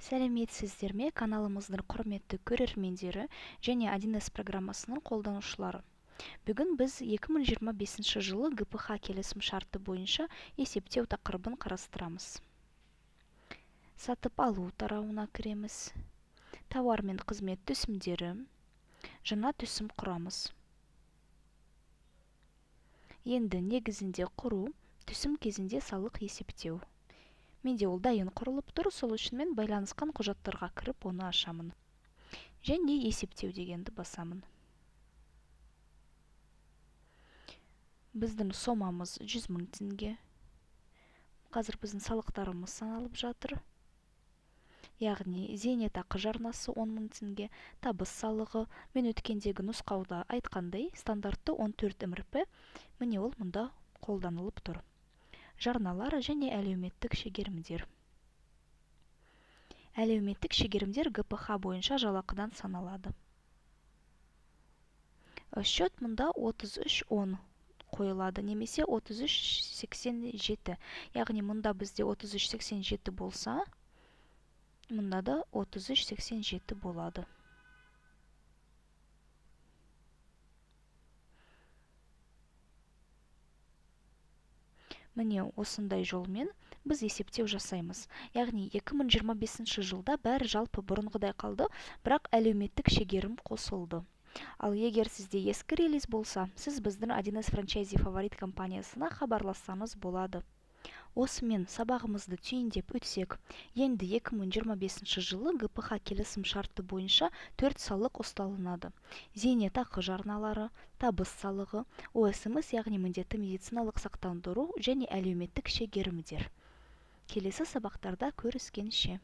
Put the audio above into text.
Сәлеметсіздер ме? Каналымыздың құрметті көрермендері және 1С программасының қолданушылары. Бүгін біз 2025 жылы ГПХ келісім шарты бойынша есептеу тақырыбын қарастырамыз. Сатып алу тарауына кіреміз. Тауар мен қызмет түсімдері. Жаңа түсім құрамыз. Енді негізінде құру, түсім кезінде салық есептеу. Менде ол дайын құрылып тұр, сол үшін мен байланысқан құжаттарға кіріп оны ашамын. Және есептеу дегенді басамын. Біздің сомамыз 100 000 теңге. Қазір біздің салықтарымыз саналып жатыр. Яғни зейнетақы жарнасы 10 000 теңге, табыс салығы, мен өткендегі нұсқауда айтқандай, стандартты 14 МРП, міне ол мұнда қолданылып тұр. Жарналар және әлеуметтік шегерімдер. Әлеуметтік шегерімдер ГПХ бойынша жалақыдан саналады. Счет мұнда 33.10 қойылады, немесе 33.87. Яғни мұнда бізде 33.87 болса, мұнда да 33.87 болады. Міне осындай жолмен біз есептеу жасаймыз. Яғни 2025 жылда бәрі жалпы бұрынғыдай қалды, бірақ әлеуметтік шегерім қосылды. Ал егер сізде ескі релиз болса, сіз біздің 1С франчайзи фаворит компаниясына хабарлассаңыз болады. Осымен сабағымызды түйіндеп өтсек, енді 2025 жылы ГПХ келісім шарты бойынша 4 салық ұсталынады. Зейнетақы жарналары, табыс салығы, ОСМС, яғни міндетті медициналық сақтандыру және әлеуметтік шегерімдер. Келесі сабақтарда көріскенше.